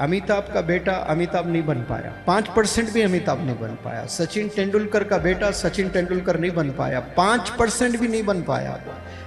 अमिताभ का बेटा अमिताभ नहीं बन पाया, 5% भी अमिताभ नहीं बन पाया। सचिन तेंदुलकर का बेटा सचिन तेंदुलकर नहीं बन पाया, 5% भी नहीं बन पाया।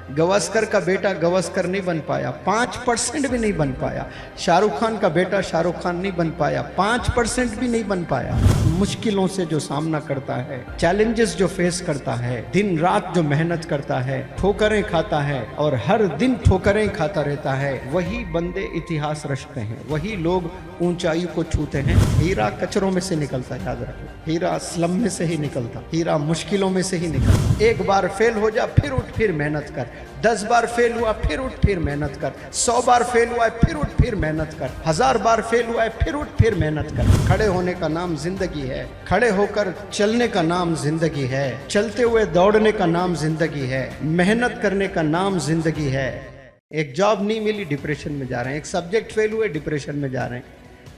गवास्कर का बेटा गवास्कर नहीं बन पाया, 5% भी नहीं बन पाया। शाहरुख खान का बेटा शाहरुख खान नहीं बन पाया, 5% भी नहीं बन पाया। मुश्किलों से जो सामना करता है, चैलेंजेस जो फेस करता है, दिन रात जो मेहनत करता है, ठोकरें खाता है और हर दिन ठोकरें खाता रहता है, वही बंदे इतिहास रचते हैं, वही लोग ऊंचाई को छूते हैं। हीरा कचरों में से निकलता है, याद रखो, हीरा स्लम में से ही निकलता, हीरा मुश्किलों में से ही निकलता। एक बार फेल हो जा फिर उठ फिर मेहनत कर, 10 बार फेल हुआ फिर उठ फिर मेहनत कर, 100 बार फेल हुआ है फिर उठ फिर मेहनत कर, 1000 बार फेल हुआ है फिर उठ फिर मेहनत कर। खड़े होने का नाम जिंदगी है, खड़े होकर चलने का नाम जिंदगी है, चलते हुए दौड़ने का नाम जिंदगी है, मेहनत करने का नाम जिंदगी है। एक जॉब नहीं मिली डिप्रेशन में जा रहे हैं, एक सब्जेक्ट फेल हुए डिप्रेशन में जा रहे हैं,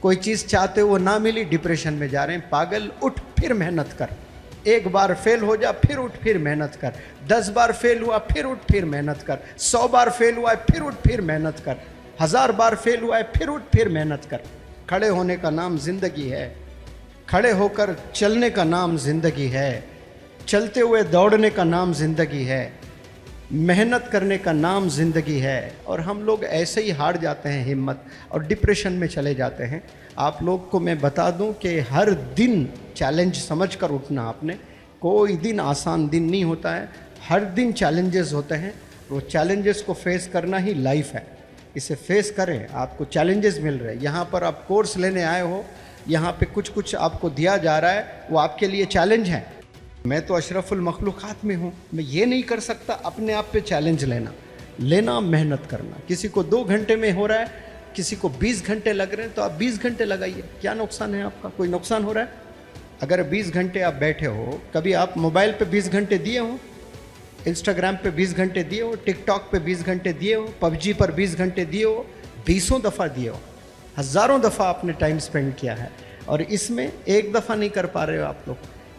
कोई चीज चाहते हो ना मिली डिप्रेशन में जा रहे हैं। पागल, उठ फिर मेहनत कर। एक बार फेल हो जा फिर उठ फिर मेहनत कर, 10 बार फेल हुआ फिर उठ फिर मेहनत कर, 100 बार फेल हुआ है फिर उठ फिर मेहनत कर, 1000 बार फेल हुआ है फिर उठ फिर मेहनत कर। खड़े होने का नाम जिंदगी है, खड़े होकर चलने का नाम जिंदगी है, चलते हुए दौड़ने का नाम जिंदगी है, मेहनत करने का नाम जिंदगी है। और हम लोग ऐसे ही हार जाते हैं हिम्मत और डिप्रेशन में चले जाते हैं। आप लोग को मैं बता दूं कि हर दिन चैलेंज समझकर उठना। आपने कोई दिन आसान दिन नहीं होता है, हर दिन चैलेंजेस होते हैं। वो चैलेंजेस को फेस करना ही लाइफ है, इसे फेस करें। आपको चैलेंजेस मिल रहे हैं, यहाँ पर आप कोर्स लेने आए हो, यहाँ पे कुछ आपको दिया जा रहा है, वो आपके लिए चैलेंज है। मैं तो अशरफुल मखलूक़ात में हूँ, मैं ये नहीं कर सकता अपने आप पे चैलेंज लेना मेहनत करना। किसी को 2 घंटे में हो रहा है, किसी को 20 घंटे लग रहे हैं, तो आप 20 घंटे लगाइए। क्या नुकसान है आपका? कोई नुकसान हो रहा है? अगर 20 घंटे आप बैठे हो, कभी आप मोबाइल पे 20 घंटे दिए हो, इंस्टाग्राम पे 20 घंटे दिए हो, टिकटॉक पे 20 घंटे दिए हो, पबजी पर 20 घंटे दिए हो, 20 दफ़ा दिए हो, हज़ारों दफ़ा आपने टाइम स्पेंड किया है, और इसमें एक दफ़ा नहीं कर पा रहे हो आप लोग,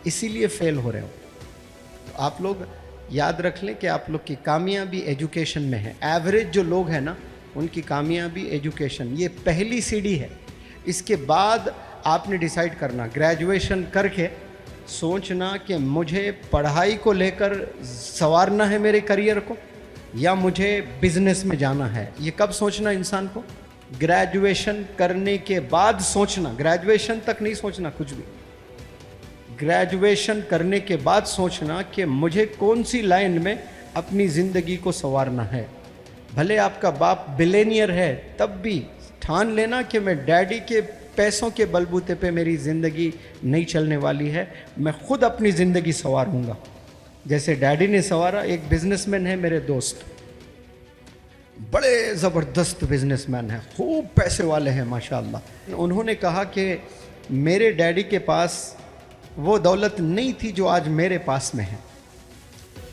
इसीलिए फेल हो रहे हो। तो आप लोग याद रख लें कि आप लोग की कामयाबी एजुकेशन में है। एवरेज जो लोग हैं ना, उनकी कामयाबी एजुकेशन, ये पहली सीढ़ी है। इसके बाद आपने डिसाइड करना, ग्रेजुएशन करके सोचना कि मुझे पढ़ाई को लेकर संवारना है मेरे करियर को, या मुझे बिजनेस में जाना है। ये कब सोचना इंसान को? ग्रेजुएशन करने के बाद सोचना, ग्रेजुएशन तक नहीं सोचना कुछ भी। ग्रेजुएशन करने के बाद सोचना कि मुझे कौन सी लाइन में अपनी ज़िंदगी को संवारना है। भले आपका बाप बिलेनियर है, तब भी ठान लेना कि मैं डैडी के पैसों के बलबूते पे मेरी ज़िंदगी नहीं चलने वाली है, मैं खुद अपनी ज़िंदगी संवारूंगा जैसे डैडी ने संवारा। एक बिजनेसमैन है मेरे दोस्त, बड़े ज़बरदस्त बिजनेसमैन हैं, खूब पैसे वाले हैं माशाल्लाह। उन्होंने कहा कि मेरे डैडी के पास वो दौलत नहीं थी जो आज मेरे पास में है,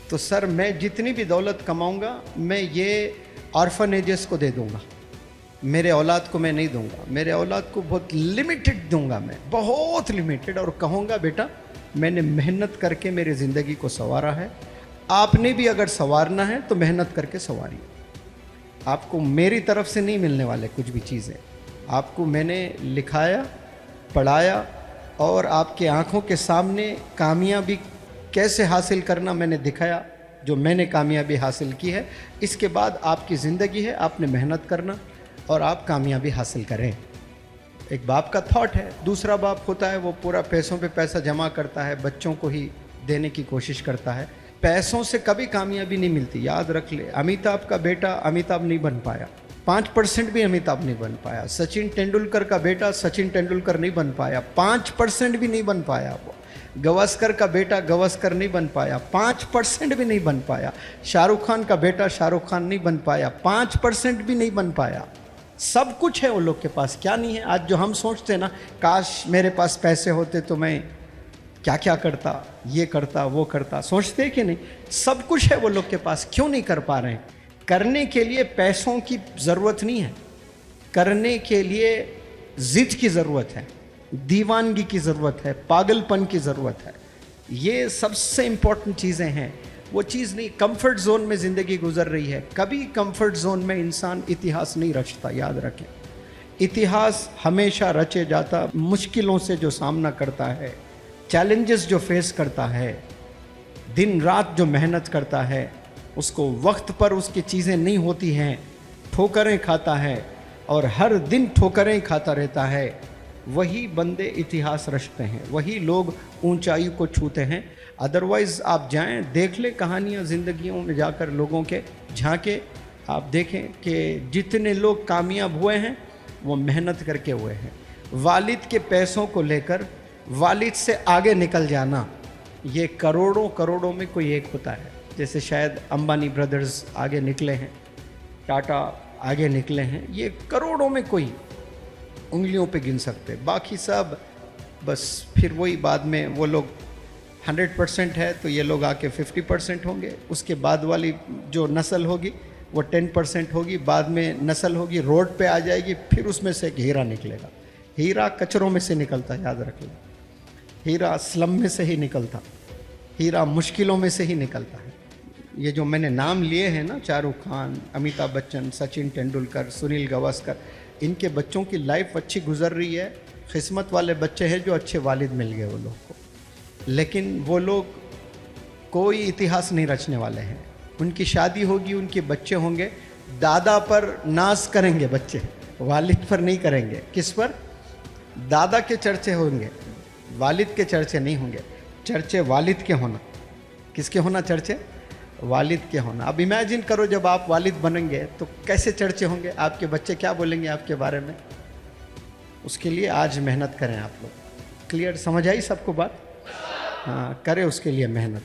तो सर मैं जितनी भी दौलत कमाऊंगा मैं ये ऑर्फनेजेस को दे दूंगा, मेरे औलाद को मैं नहीं दूंगा, मेरे औलाद को बहुत लिमिटेड दूंगा, मैं बहुत लिमिटेड, और कहूँगा बेटा मैंने मेहनत करके मेरी ज़िंदगी को संवारा है, आपने भी अगर संवारना है तो मेहनत करके संवारिए। आपको मेरी तरफ से नहीं मिलने वाले कुछ भी चीज़ें, आपको मैंने लिखाया, पढ़ाया और आपके आँखों के सामने कामयाबी कैसे हासिल करना मैंने दिखाया, जो मैंने कामयाबी हासिल की है। इसके बाद आपकी ज़िंदगी है, आपने मेहनत करना और आप कामयाबी हासिल करें। एक बाप का थॉट है। दूसरा बाप होता है वो पूरा पैसों पे पैसा जमा करता है, बच्चों को ही देने की कोशिश करता है। पैसों से कभी कामयाबी नहीं मिलती, याद रख ले। अमिताभ का बेटा अमिताभ नहीं बन पाया, 5% भी अमिताभ नहीं बन पाया। सचिन तेंदुलकर का बेटा सचिन तेंदुलकर नहीं बन पाया, 5% भी नहीं बन पाया। वो गवास्कर का बेटा गवास्कर नहीं बन पाया, 5% भी नहीं बन पाया। शाहरुख खान का बेटा शाहरुख खान नहीं बन पाया, 5% भी नहीं बन पाया। सब कुछ है वो लोग के पास, क्या नहीं है? आज जो हम सोचते हैं ना, काश मेरे पास पैसे होते तो मैं क्या क्या करता, ये करता वो करता, सोचते हैं कि नहीं? सब कुछ है वो लोग के पास, क्यों नहीं कर पा रहे हैं? करने के लिए पैसों की ज़रूरत नहीं है, करने के लिए ज़िद की ज़रूरत है, दीवानगी की ज़रूरत है, पागलपन की ज़रूरत है। ये सबसे इम्पोर्टेंट चीज़ें हैं। वो चीज़ नहीं, कंफर्ट जोन में ज़िंदगी गुजर रही है। कभी कंफर्ट जोन में इंसान इतिहास नहीं रचता, याद रखें। इतिहास हमेशा रचे जाता मुश्किलों से जो सामना करता है, चैलेंजेस जो फेस करता है, दिन रात जो मेहनत करता है, उसको वक्त पर उसकी चीज़ें नहीं होती हैं, ठोकरें खाता है और हर दिन ठोकरें खाता रहता है, वही बंदे इतिहास रचते हैं, वही लोग ऊंचाई को छूते हैं। अदरवाइज़ आप जाएं, देख लें कहानियाँ ज़िंदगियों में जाकर लोगों के झांके, आप देखें कि जितने लोग कामयाब हुए हैं वो मेहनत करके हुए हैं। वालिद के पैसों को लेकर वालिद से आगे निकल जाना, ये करोड़ों करोड़ों में कोई एक होता है। जैसे शायद अंबानी ब्रदर्स आगे निकले हैं, टाटा आगे निकले हैं, ये करोड़ों में कोई उंगलियों पे गिन सकते, बाकी सब बस फिर वही बाद में वो लोग 100% है तो ये लोग आके 50% होंगे, उसके बाद वाली जो नस्ल होगी वो 10% होगी, बाद में नस्ल होगी रोड पे आ जाएगी, फिर उसमें से एक हीरा निकलेगा। हीरा कचरों में से निकलता, याद रख लो, हीरा स्लम में से ही निकलता, हीरा मुश्किलों में से ही निकलता है। ये जो मैंने नाम लिए हैं ना, शाहरुख खान, अमिताभ बच्चन, सचिन तेंदुलकर, सुनील गावस्कर, इनके बच्चों की लाइफ अच्छी गुजर रही है। किस्मत वाले बच्चे हैं जो अच्छे वालिद मिल गए वो लोग को, लेकिन वो लोग कोई इतिहास नहीं रचने वाले हैं। उनकी शादी होगी, उनके बच्चे होंगे, दादा पर नाज करेंगे बच्चे, वालिद पर नहीं करेंगे। किस पर? दादा के चर्चे होंगे, वालिद के चर्चे नहीं होंगे। चर्चे वालिद के होना, किसके होना? चर्चे वालिद के होना। अब इमेजिन करो जब आप वालिद बनेंगे तो कैसे चर्चे होंगे, आपके बच्चे क्या बोलेंगे आपके बारे में। उसके लिए आज मेहनत करें आप लोग। क्लियर समझ आई सबको बात? हाँ, करें उसके लिए मेहनत।